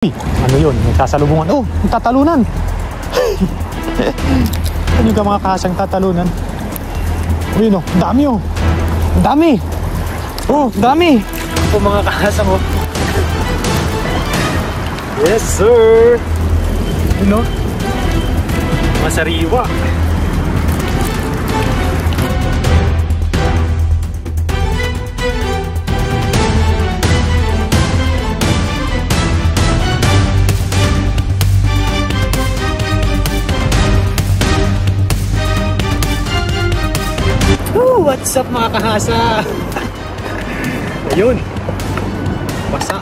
Ano yun? May kasalubungan. Oh, may tatalunan. Ano yung mga kasang tatalunan? Ayun oh, dami oh. Dami. Oh, dami. Po mga kahasa mo. Yes sir. Ano? Masariwa. What's up mga kahasa? Ayun. Basa.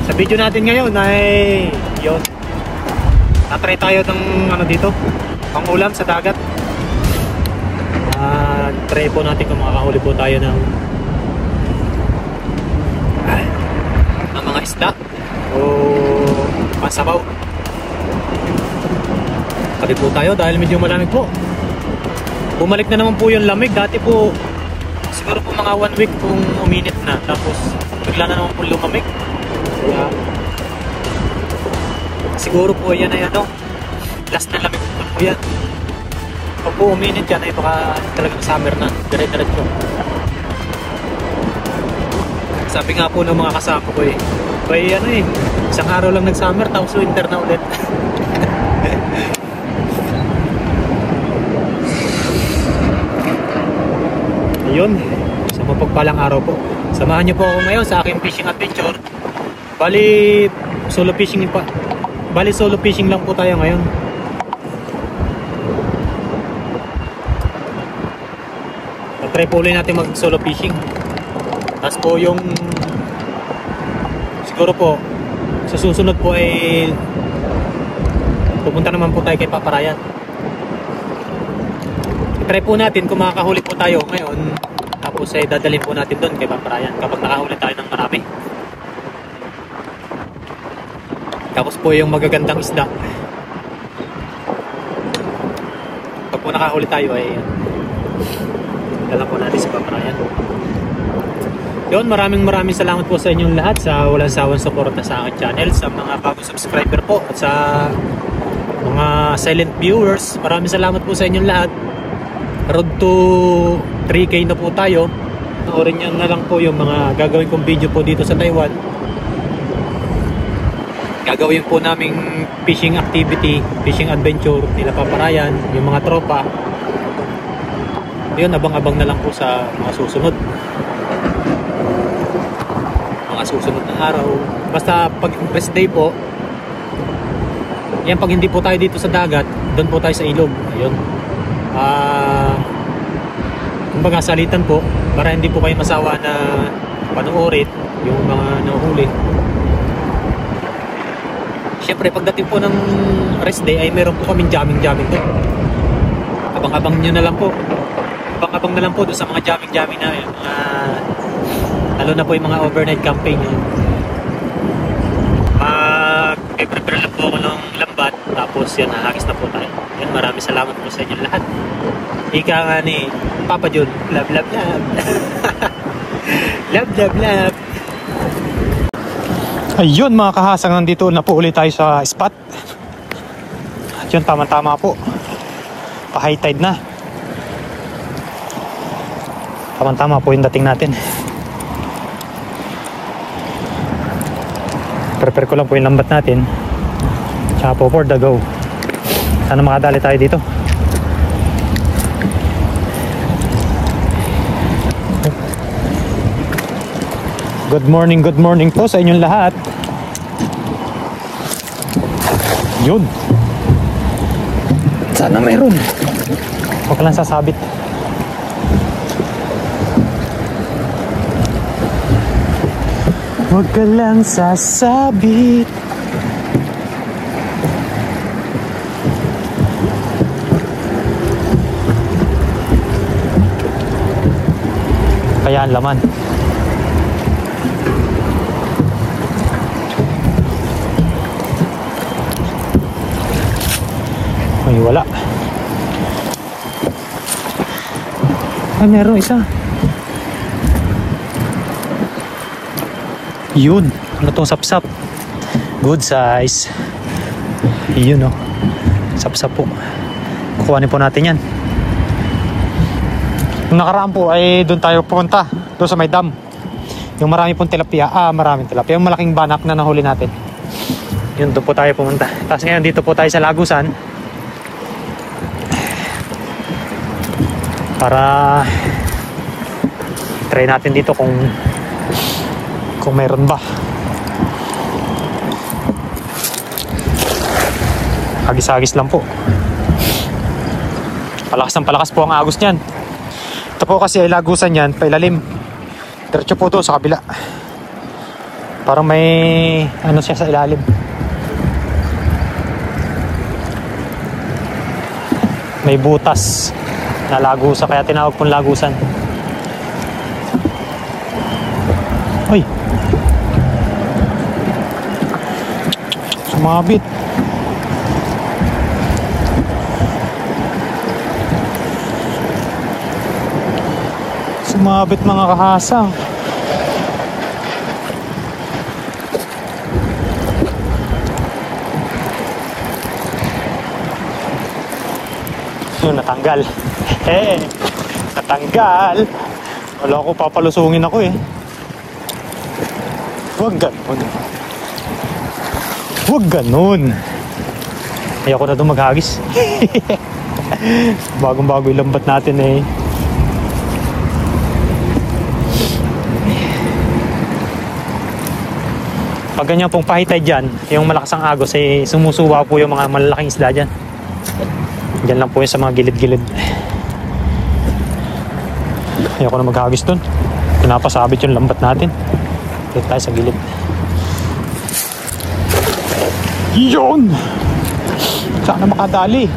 Sa video natin ngayon ay yun. Natry tayo ng ano dito, pangulam sa dagat. Try po natin kung makakahuli po tayo ng mga isda o pasabaw. Tabi po tayo dahil medyo malamig po. Bumalik na naman po yung lamig. Dati po siguro po mga 1 week kung uminit na, tapos bigla na naman po lumamig. Kaya siguro po yan ay ano, last na lamig po yan. Pag po uminit yan ay baka talagang summer na, dire-diretso. Sabi nga po ng mga kasama ko bay ano isang araw lang nag-summer tapos winter na ulit. Yun, sa mapagpalang araw po. Samahan niyo po ako ngayon sa aking fishing adventure. Bali solo fishing lang po tayo ngayon. Try po ulit natin mag solo fishing. Tapos po yung siguro po sa susunod po ay pupunta naman po tayo kay Paparayan. Try po natin kung makakahuli po tayo ngayon, tapos ay dadalhin po natin doon kay Paparayan kapag nakahuli tayo ng marami. Tapos po yung magagandang isda, pag po nakahuli tayo ay dala po natin sa Paparayan. Yun, maraming salamat po sa inyong lahat sa walang sawang suporta sa aking channel, sa mga bagong subscriber po at sa mga silent viewers. Maraming salamat po sa inyong lahat. Road to 3K na po tayo. Panoorin nyo na lang po yung mga gagawin kong video po dito sa Taiwan. Gagawin po naming fishing activity, fishing adventure nila Paparayan, yung mga tropa. Yun, abang-abang na lang po sa mga susunod na araw. Basta pag rest day po yan, pag hindi po tayo dito sa dagat, doon po tayo sa ilog. Ayun, kumbaga salitan po para hindi po kayo masawa na panoorin yung mga nahuhuli. Siyempre pagdating po ng rest day ay meron po kaming jamming doon. Abang-abang nyo na lang po, abang-abang na lang po doon sa mga jamming na yun, lalo na po yung mga overnight campaign yun. Prepare lang po ako ng lambat, tapos yan, hahagis na po tayo. Yan, maraming salamat po sa inyo lahat. Ika nga ni Papa Jun, love love love. Love love love. Ayun mga kahasang, nandito na po ulit tayo sa spot. At yun, tama-tama po, pa high tide na. Tama-tama po yung dating natin. Prepare ko lang po yung lambat natin, tsaka po for the go. Sana makadali tayo dito. Good morning po sa inyong lahat. Yun, sana mayroon. Huwag lang sasabit. Huwag ka lang sasabit. Kaya ang laman. Ay, wala. Ay, meron isa. Yun. Ano tong sapsap? Good size. Yun, oh. Sapsap po. Kukuhanin po natin yan. Nung nakaraan po ay doon tayo pumunta, doon sa may dam. Yung marami pong tilapia, maraming tilapia, yung malaking banak na nahuli natin. Yun, doon po tayo pumunta. Tapos ngayon dito po tayo sa Lagusan para try natin dito kung meron ba. Agis-agis lang po. Palakas ng palakas po ang agos niyan. Ito po kasi ay Lagusan yan, pailalim. Diretso po to sa kabila. Parang may ano siya sa ilalim. May butas na lagusan, kaya tinawag pong Lagusan. Uy! Sumabit. Sumabit mga kahasang. Yun, natanggal. Natanggal. Wala ko, papalusungin ako eh. Huwag ganun. Huwag ganun. Ayoko na doon maghagis. Bagong-bago yung lambat natin eh. Pag ganyan pong pahitay dyan, yung malakas ang agos, eh, sumusuwa po yung mga malalaking isda dyan. Dyan lang po yun sa mga gilid-gilid. Ayoko na maghagis dun. Pinapasabit yung lambat natin. Dito tayo sa gilid. Yun! Sana makadali.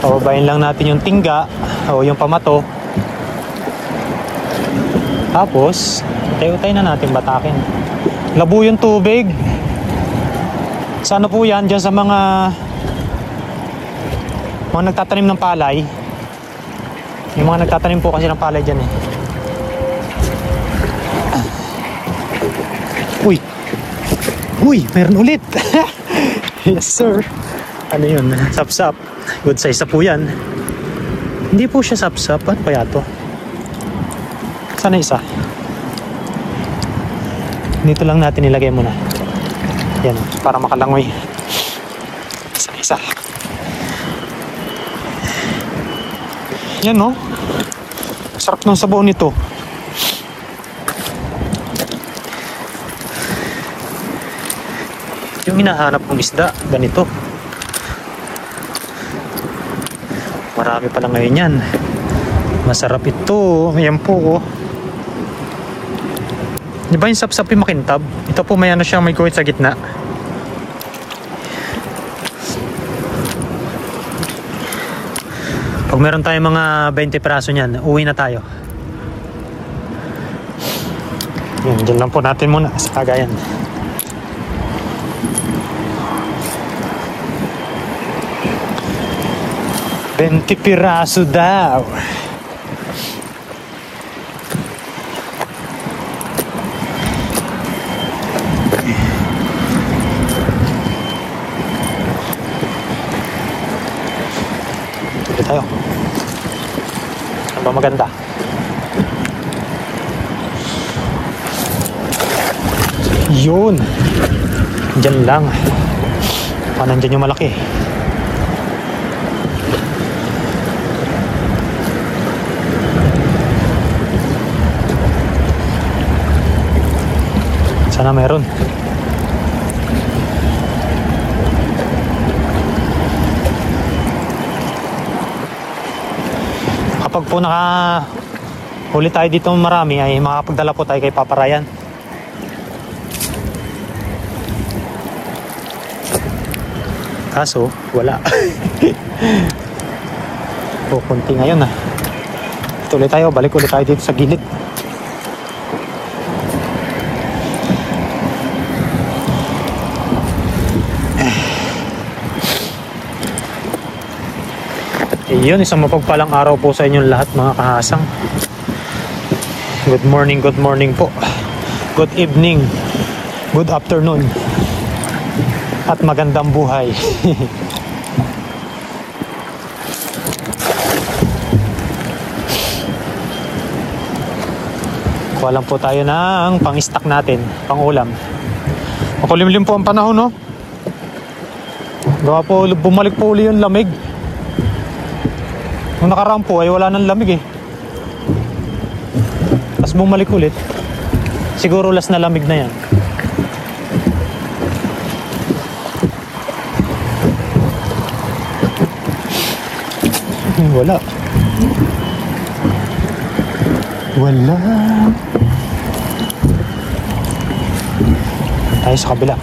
Pababayin lang natin yung tingga o yung pamato. Tapos utay-utay na natin batakin. Labo yung tubig. Sa ano po yan? Diyan sa mga nagtatanim ng palay. Yung mga nagtatanim po kasi ng palay dyan eh. Uy! Uy! Meron ulit! Yes sir! Ano yun? Sapsap. Good size na po yan. Hindi po siya sapsap. Ano kaya to? Sana isa. Dito lang natin ilagay muna. Yan. Para makalangoy. Sana isa. Yan no. Sarap ng sabaw nito. Yung hinahanap kong isda, ganito. Marami pala ngayon yan. Masarap ito. Ayan po oh. Di ba yung sapsap yung makintab? Ito po may ano siya, may kuwit sa gitna. Pag meron tayong mga 20 piraso niyan, uwi na tayo. Yan, dyan lang po natin muna sa Cagayan. $20 piraso daw. Tuloy tayo. Ano ba maganda? Yun. Diyan lang. Nandyan yung malaki. Sana meron. Kapag po huli tayo dito marami ay makapagdala po tayo kay Papa Ryan. Kaso wala. Kunti ngayon ah. Tuloy tayo, balik ulit tayo dito sa gilid. Iyon, isang mapagpalang araw po sa inyong lahat mga kahasang. Good morning po. Good evening, good afternoon, at magandang buhay. Kuha lang po tayo ng pang-stock natin, pang-ulam. Makulimlim po ang panahon, no? Gawa po, bumalik po uli yung lamig. Nung nakaraan po ay wala nang lamig eh. Tapos bumalik ulit. Siguro last na lamig na yan. Wala. Wala. Tayo sa kabila.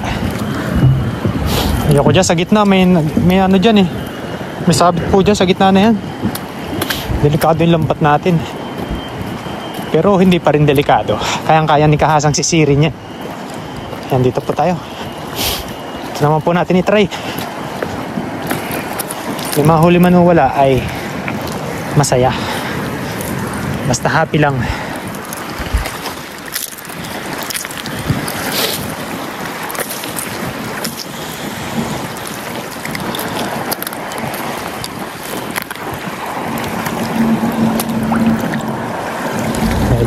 Ayoko dyan sa gitna. May ano dyan eh. May sabit po dyan sa gitna na yan. Delikado yung lambat natin. Pero hindi pa rin delikado. Kayang-kaya ni kahasang sisirin niya. Yan, dito po tayo. Ito naman po natin i-try. Yung mahuli man o wala ay masaya. Basta happy lang.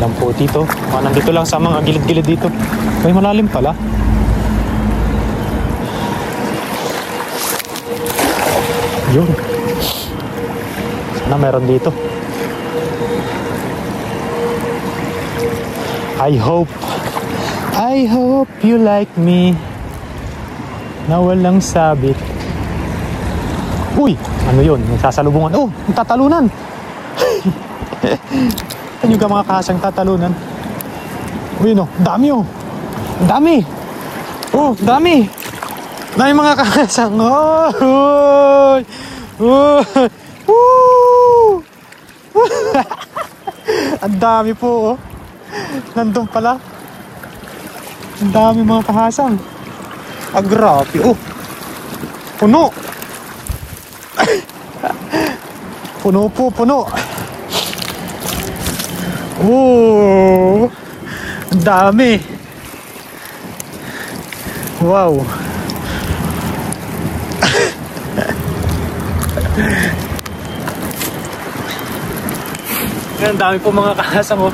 Lang po dito. Nandito lang sa mga gilid-gilid dito. May malalim pala. Yun. Sana meron dito. I hope you like me. Na walang sabit. Uy! Ano yun? Nagsasalubungan. Oh! Nagtatalunan! Ano ka mga kahasang tatalunan? Uy no, dami oh. Dami. Oh, dami. Dami mga kahasang. Oh. Ang dami po oh. Nandun pala. Ang dami mga kahasang. Grabe oh. Puno. Puno po, puno. Oh, ang dami. Wow. Ang dami po mga kahasang oh.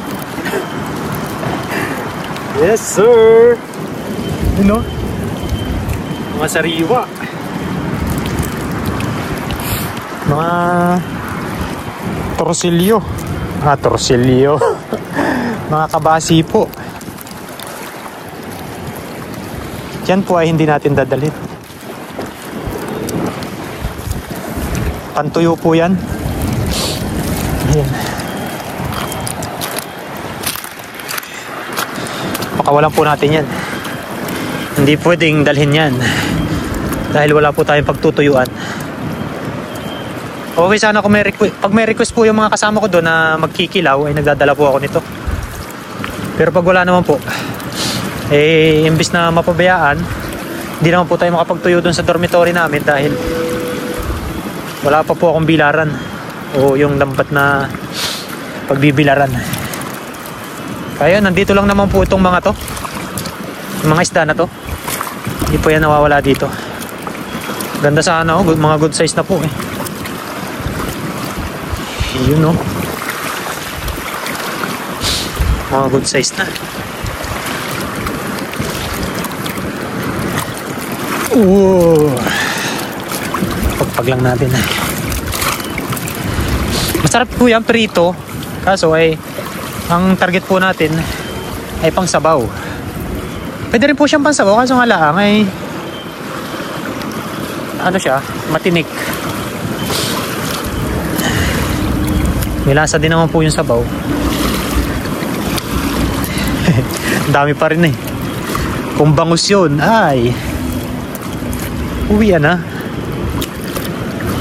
Yes sir. You know? Mga sariwa. Mga torsilyo. Torsilyo. Mga kabasi po. Yan po ay hindi natin dadalhin. Pantuyo po yan. Ayan. Pakawalan po natin yan. Hindi pwedeng dalhin yan. Dahil wala po tayong pagtutuyuan. Okay sana kung pag may request po yung mga kasama ko doon na magkikilaw, ay nagdadala po ako nito. Pero pag wala naman po, imbis na mapabayaan, hindi naman po tayo makapagtuyo doon sa dormitory namin dahil wala pa po akong bilaran o yung lambat na pagbibilaran. Kaya nandito lang naman po itong mga to, yung mga isda na to. Hindi po yan nawawala dito. Ganda sana oh, mga good size na po eh. Yun no. Mga good size na. Pagpag lang natin. Masarap po yan prito. Kaso ay ang target po natin ay pang sabaw. Pwede rin po siyang pang sabaw. Kaso nga lang ay ano siya, matinik. May lasa din naman po yung sabaw. Dami pa rin eh. Kung bangus yun, ay uwian na.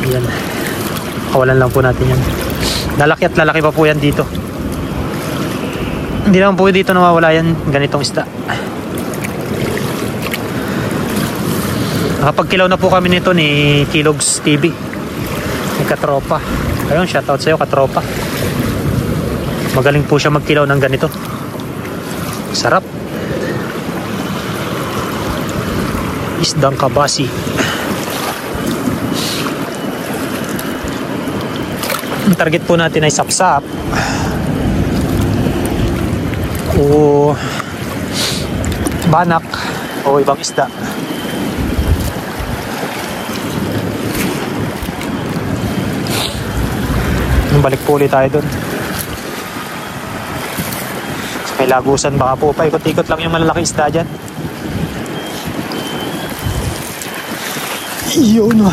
Yan. Kawalan lang po natin yan. Lalaki at lalaki pa po yan dito. Hindi naman po dito nawawala yan ganitong isda. Nakapagkilaw na po kami nito ni Kilogs TV. May katropa. Ayun, shoutout sa'yo katropa. Magaling po siya magkilaw ng ganito. Sarap. Isdang kabasi. Ang target po natin ay sapsap o banak o ibang isda. Balik po ulit tayo dun. May lagusan, baka po paikot-ikot lang yung malalaki isda dyan. Yun.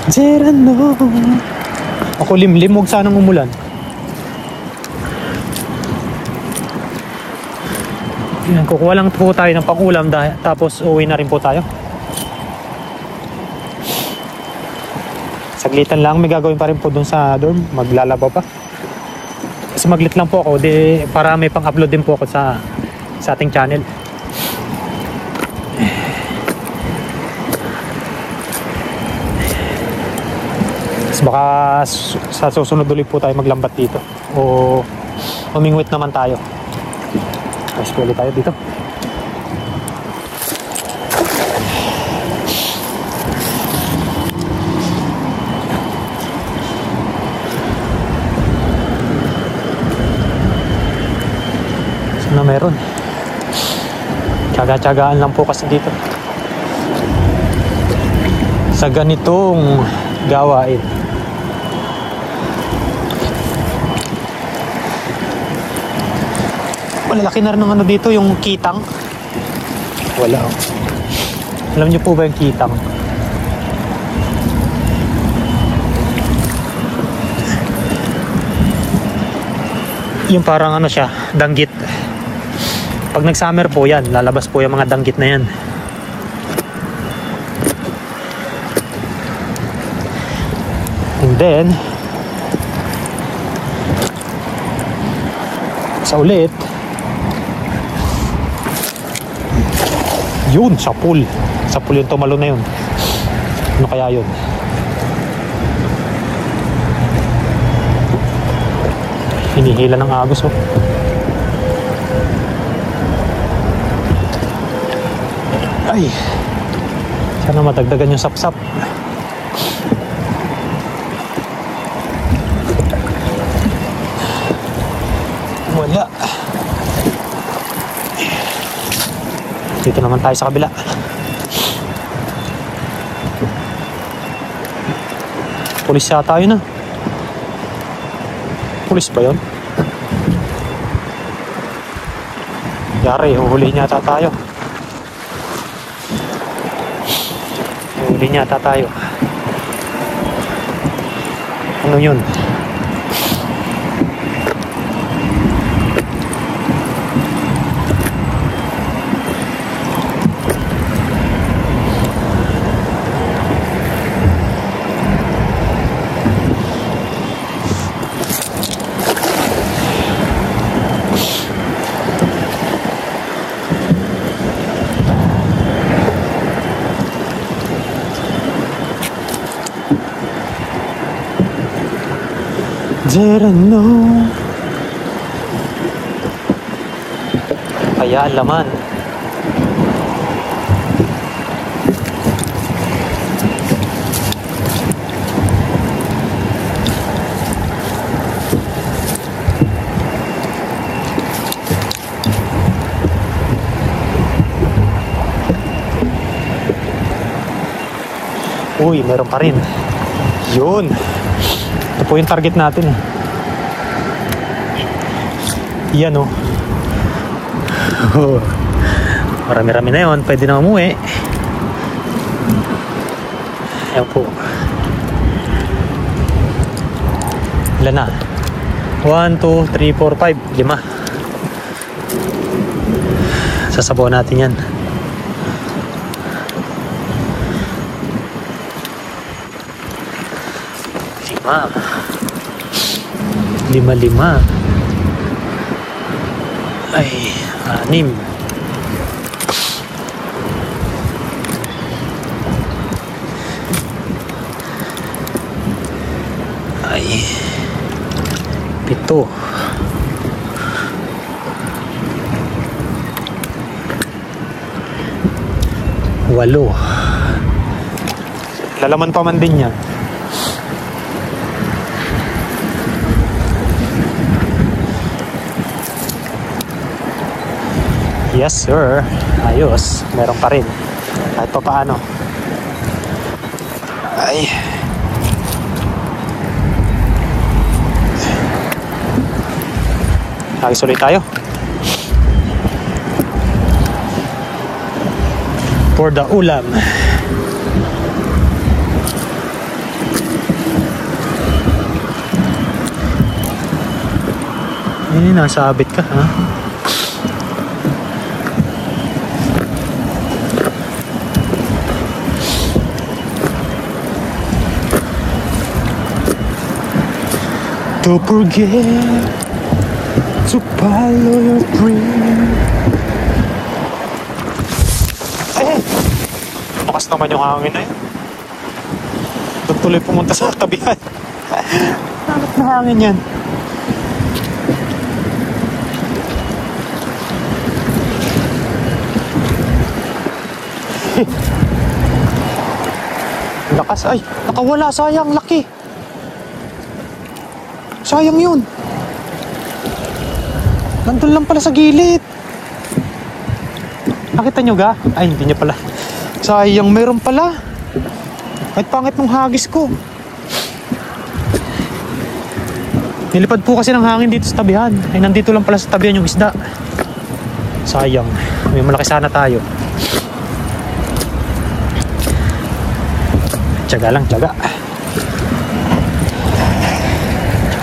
Zerano. Ako limlim, huwag sanang umulan. Yan, kukuha lang po tayo ng pangulam tapos uwi na rin po tayo. Saglitan lang, may gagawin pa rin po dun sa dorm, maglalaba pa. Kasi maglit lang po ako, para may pang-upload din po ako sa ating channel. Tapos baka sa susunod ulit po tayo maglambat dito o umingwit naman tayo. Tapos ulit tayo dito. Na meron. Tsaga-tsagaan lang po kasi dito sa ganitong gawain. Malalaki na rin ng ano dito, yung kitang. Wala. Alam niyo po ba yung kitang? Yung parang ano siya, danggit. Pag nag-summer po yan, lalabas po yung mga danggit na yan. And then, sa ulit, yun, sapul. Sapul yung tumalo na yun. Ano kaya yun? Hinihila ng agos oh. Ay, sana matagdagan yung sapsap. Wala. Dito naman tayo sa kabila. Pulis yata yun ah. Pulis ba yun? Yari, huhulihin yata tayo. Huhulihin yata tayo. Ano yun? Zerano. Kaya laman. Uy, meron pa rin. Yun. Ito po yung target natin eh. Yan oh. Marami-rami na yun. Pwede na umuwi. Ayan po. Ilan na? 1, 2, 3, 4, 5 5 sasabaw natin yan. Lima. ay 6. Ay 7. 8. Lalaman pa man din yan. Yes sir, ayos, meron pa rin kahit pa paano. Ay, agis ulit tayo for the ulam. Nasabit ka ha. Don't forget to follow your dream. Lakas naman yung hangin na yun. Doon tuloy pumunta sa tabihan. Hanap na hangin yan. Lakas ay, nakawala, sayang, laki. Sayang yun. Nandun lang pala sa gilid. Nakita nyo ga? Ay, hindi nyo pala. Sayang, meron pala. Kahit pangit nung hagis ko. Nilipad po kasi ng hangin dito sa tabihan. Ay, nandito lang pala sa tabihan yung isda. Sayang. May malaki sana tayo. Tiyaga lang, tiyaga.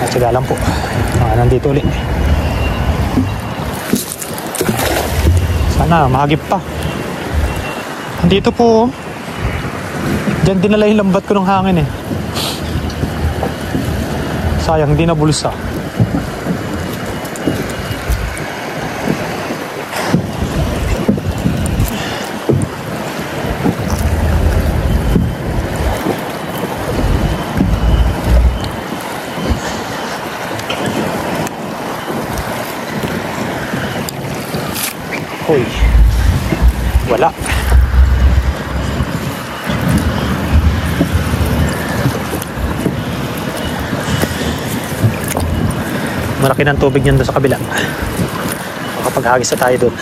Tiyaga lang po. Nandito ulit. Sana mahagip pa. Nandito po. Diyan dinala yung lambat ko ng hangin eh. Sayang, hindi na bulsa. Uy, wala. Malaki ng tubig niyan doon sa kabila. Makapaghagis na tayo doon.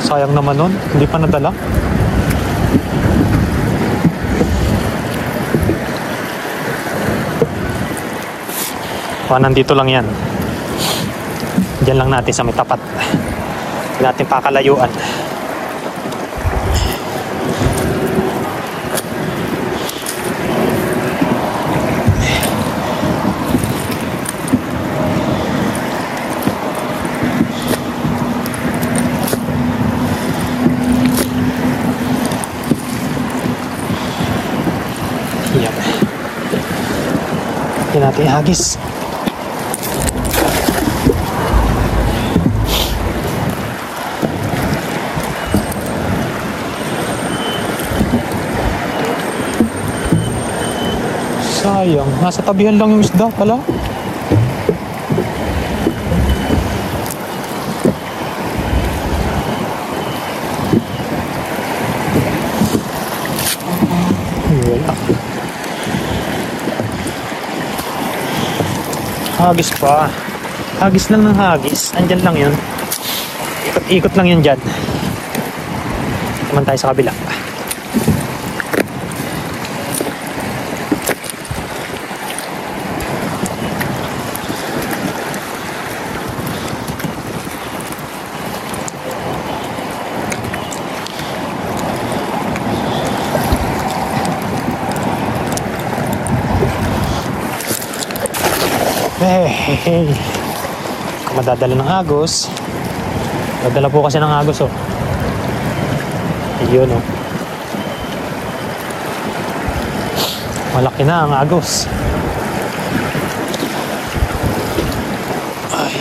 Sayang naman nun, hindi pa nadala. Nandito lang yan. Diyan lang natin sa may tapat. Hindi natin pakalayuan. Yan. Hindi natin ihagis. Sayang, nasa tabihan lang yung isda pala. Wala. Hagis pa. Hagis lang ng hagis. Andyan lang yun. Ikot-ikot lang yun dyan. Naman tayo sa kabila. Hey, kung madadala ng agos, Nadala po kasi ng agos oh. Ayun oh. Malaki na ang agos. Ay.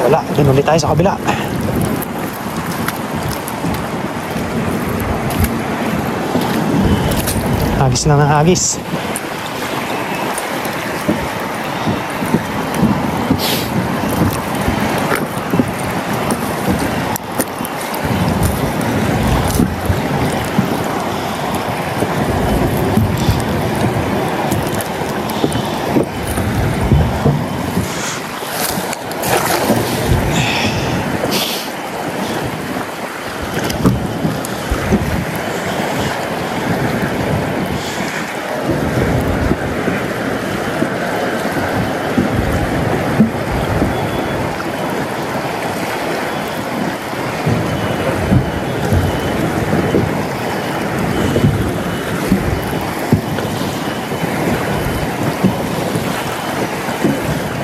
Wala, dun ulit tayo sa kabila. Hagis lang ng hagis.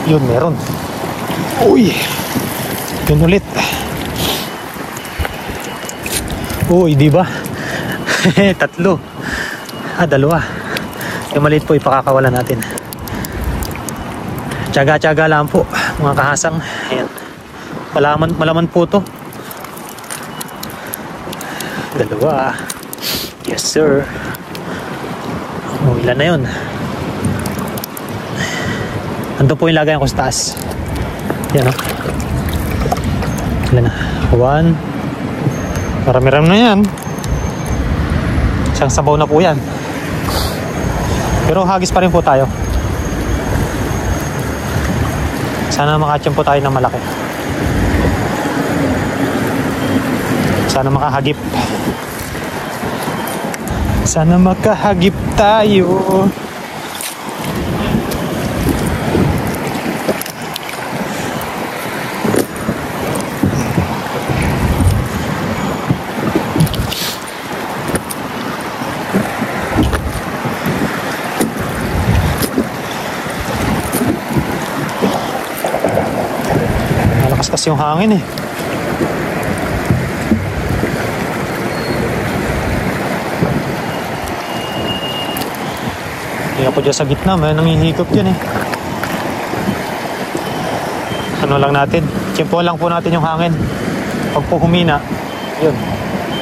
Yun, meron. Uy! Yun ulit. Uy, di ba? Tatlo. Dalawa. Yung maliit po ipakakawalan natin. Tiyaga-tiyaga lang po, mga kahasang. Ayan. Malaman po to. Dalawa. Yes, sir. Ilan na yun? Ando po yung lagayan ko sa taas. Yan o. Ilan na? 1. Marami-rami na yan. Isang sabaw na po yan. Pero hagis pa rin po tayo. Sana makatsyam po tayo ng malaki. Sana makahagip. Sana makahagip tayo. Kasi yung hangin eh. Hindi ako dyan sa gitna, may nangihikop dyan eh. Ano lang natin, tiyempohan lang po natin yung hangin. Pag po humina, yun,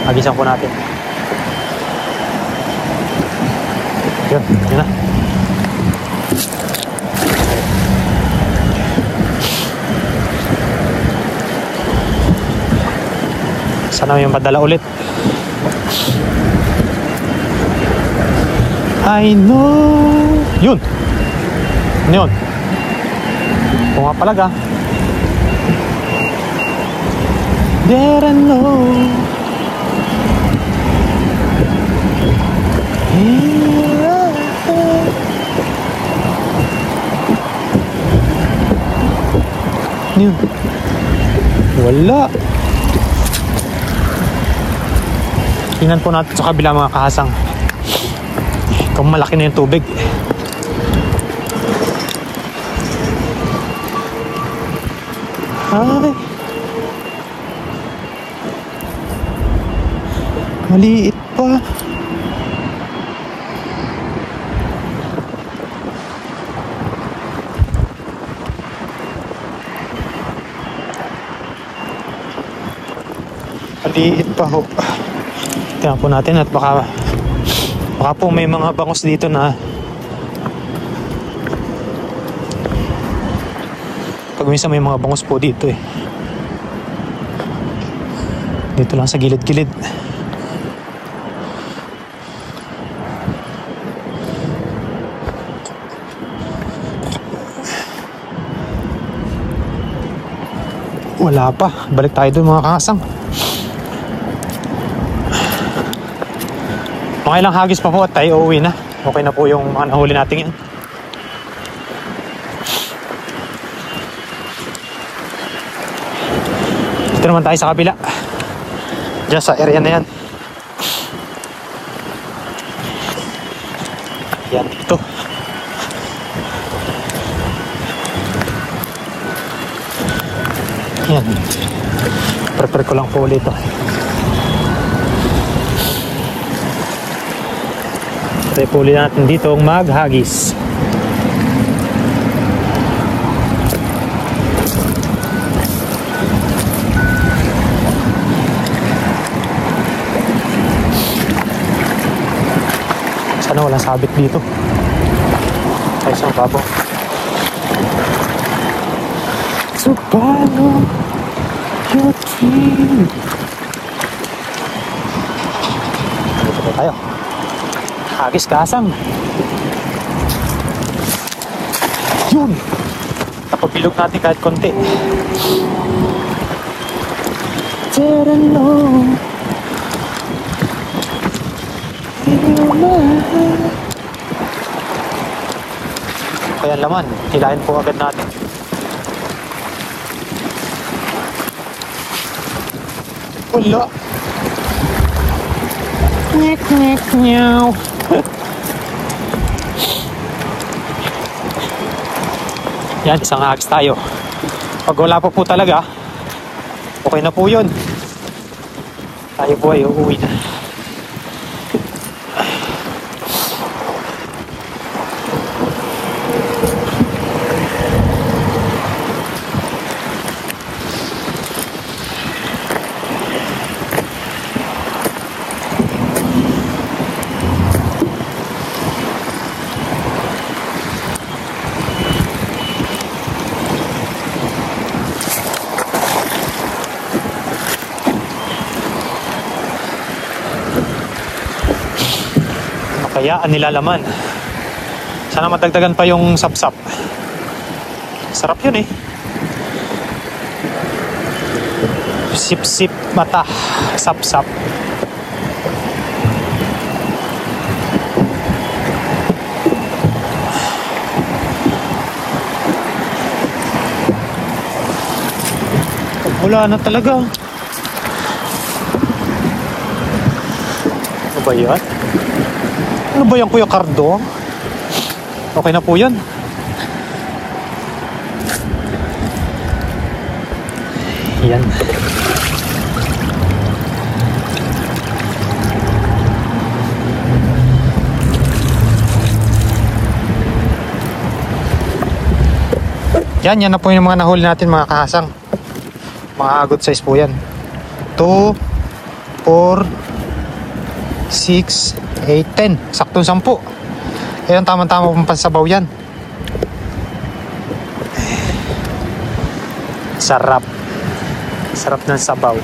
agisan po natin. Yun na. Sana yung padala ulit. I know. Yun. Ano yun? Kung nga palaga. There I know. Yun. Wala. Tingnan po natin sa kabila mga kahasang kung malaki na yung tubig. Ay, maliit pa. Maliit pa ho. Tingnan po natin at baka po may mga bangus dito na pag minsan may mga bangus po dito eh. Dito lang sa gilid-gilid. Wala pa. Balik tayo doon mga kasang. Mga ilang hagis pa po at tayo uuwi na. Okay na po yung mga nahuli natin yan. Dito naman tayo sa kabila. Diyan sa area na yan. Yan dito. Yan. Prepare ko lang po ulit ito. Try po ulit natin dito maghagis. Sana walang sabit dito. Ay, isang babo. So, paano your dream? Dito po tayo. Hagis kasang. Yun! Napabilog natin kahit konti. Kaya laman, hilahin po agad natin. Wala. Nyek, nyek, nyaw. Yan, isang hagis tayo. Pag wala pa po talaga, okay na po yun. Tayo po ay uuwi na. Kaya ang nilalaman. Sana madagdagan pa yung sapsap. Sarap yun eh. Sip-sip mata. Sapsap. Wala na talaga. Ano ba yan? Ano ba yan, Kuya Cardo? Okay na po yan. Yan. Yan na po yung mga nahuli natin, mga kahasang. Mga good size po yan. 2, 4, 6, 8, 10. Saktong 10. Ayan, tama-tama pang pansabaw yan. Sarap. Sarap ng sabaw.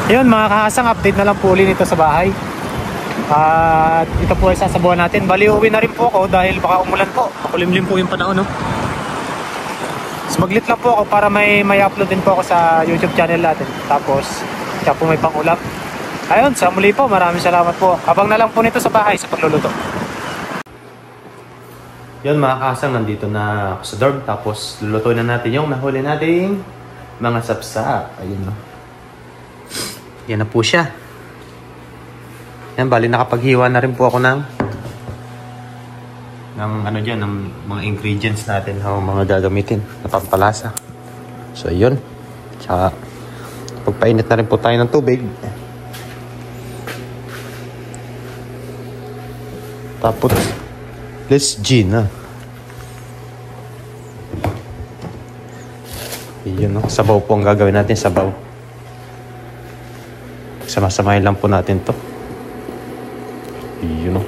Ayun mga kahasang, update na lang po ulit nito sa bahay. At ito po ay sasabuhan natin. Bali, uwi na rin po ako dahil baka umulan po. Makulimlim po yung panahon, no? So, maglit lang po ako para may upload din po ako sa YouTube channel natin. Tapos, siya po may pang-ulam. Ayun, sa muli po, maraming salamat po. Abang na lang po nito sa bahay sa pagluluto. Yun mga kahasang, nandito na ako sa dorm. Tapos, lulutuin na natin yung nahuli nating mga sapsap. Ayun, no? Yan na po siya. Yan, bali nakapaghiwa na rin po ako ng ano dyan, ng mga ingredients natin, mga gagamitin na pampalasa. So, yun. Tsaka, pagpainit na rin po tayo ng tubig. Tapos, let's gin, ha. Yun, no? Sabaw po ang gagawin natin, sabaw. Sama-samahin lang po natin to. Yun, no?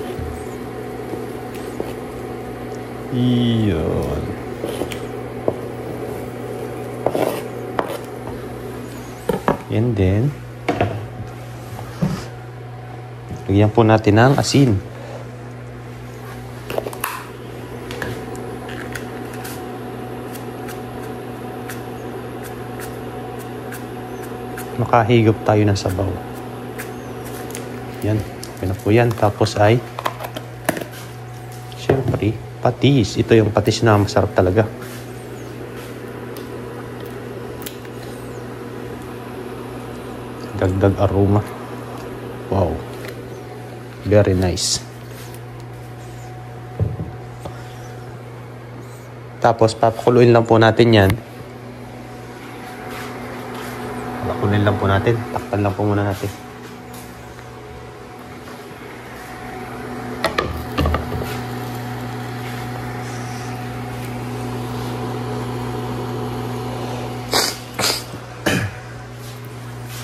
Yun. And then, lagyan po natin ng asin. Makahigop tayo ng sabaw. Yan. Okay na po yan. Tapos ay syempre, patis. Ito yung patis na masarap talaga. Dagdag aroma. Wow. Very nice. Tapos papakuluin lang po natin yan. Papakuluin lang po natin. Takpan lang po muna natin.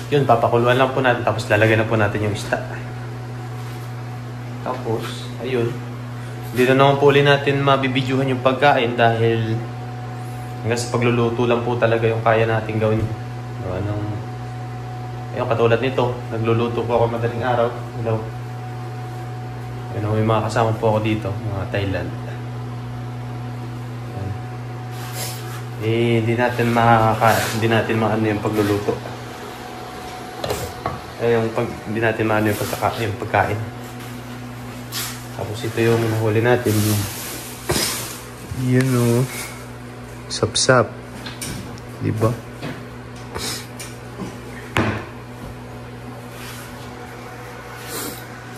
Yun, papakuluan lang po natin. Tapos lalagyan na po natin yung isda. Tapos, ayun. Hindi na naman po ulit natin mabibidyohan yung pagkain dahil hanggang sa pagluluto lang po talaga yung kaya natin gawin. Ayun, katulad nito. Nagluluto po ako madaling araw. Hello. Ayun, may mga kasama po ako dito. Mga Thailand. Hindi natin maano yung pagluluto. Hindi natin maano yung pagkain. Tapos ito yung nahuli natin. Yan o. Sapsap. Diba?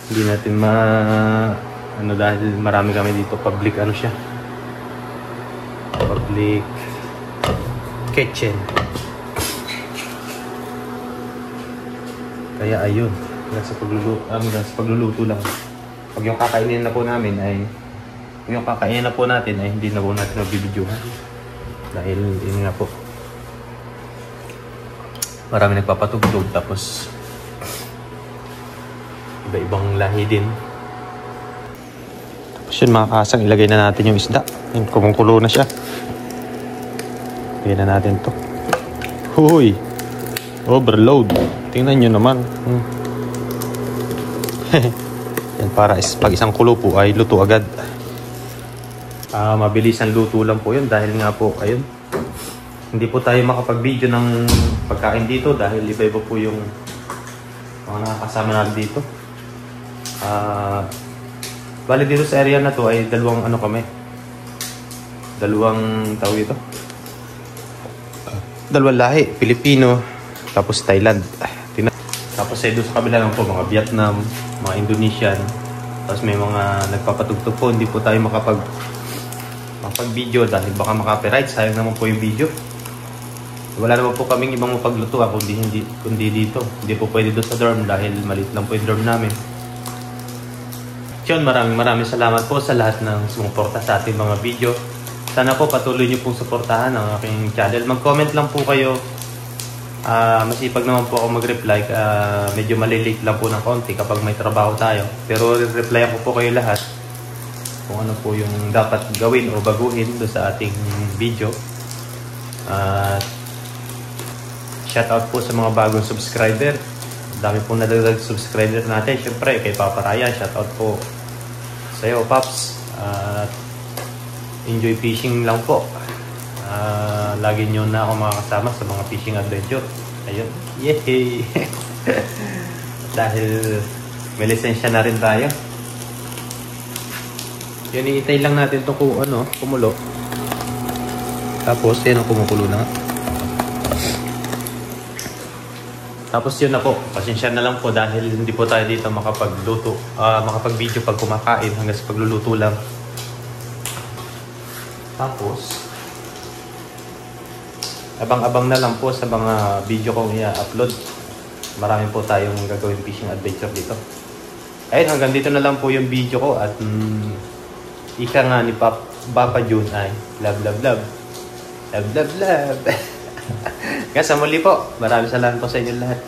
Hindi natin dahil marami kami dito. Public siya. Public kitchen. Kaya ayun, hanggang sa pagluluto lang. Pag yung kakainin na po natin ay hindi na po natin magbibidyohan. Dahil yun nga po, marami nagpapatugtog tapos iba-ibang lahi din. Tapos yun mga kasang, ilagay na natin yung isda. Yun, kumukulo na siya. Ilagay na natin to. Huy! Overload. Tingnan nyo naman. Yan, para pag isang kulo po ay luto agad. Mabilis ang luto lang po yun dahil nga po, ayun. Hindi po tayo makapag-video ng pagkain dito dahil iba-iba po yung mga nakakasama natin dito. Bali dito sa area na to ay dalawang tawag ito. Dalawang lahi, Pilipino, tapos Thailand. Tapos doon sa kabila lang po, mga Vietnam, mga Indonesian. Tapos may mga nagpapatugtog po. Hindi po tayo makapag-video dahil baka maka-copyright. Sayang naman po yung video. Wala naman po kaming ibang mapaglutuan kundi dito. Hindi po pwede doon sa dorm dahil maliit lang po yung dorm namin. Yun, maraming salamat po sa lahat ng sumuporta sa ating mga video. Sana po patuloy niyo pong suportahan ang aking channel. Mag-comment lang po kayo. Masipag naman po ako mag-reply. Medyo malilate lang po ng konti kapag may trabaho tayo. Pero replyan ko po kayo lahat kung ano po yung dapat gawin o baguhin doon sa ating video. Shoutout po sa mga bagong subscriber. Dami pong nadagdag subscriber natin. Siyempre kay Papa Ryan, shoutout po sa iyo, Paps. Enjoy fishing lang po. Lagi nyo na ako makakasama sa mga fishing adventure. Ayun. Yay! Dahil may lisensya na rin tayo. Yun, iitay lang natin ito kumulo. Tapos, yan ang kumukulo na. Tapos yun na po. Pasensya na lang po dahil hindi po tayo dito makapag-video pag kumakain hanggang sa pagluluto lang. Tapos, abang-abang na lang po sa mga video kong i-upload. Marami po tayong gagawin fishing adventure dito. Ayun, hanggang dito na lang po yung video ko. At ika nga ni Papa June ay love, love, love. Love, love, love. Hanggang sa muli po. Maraming salamat po sa inyo lahat.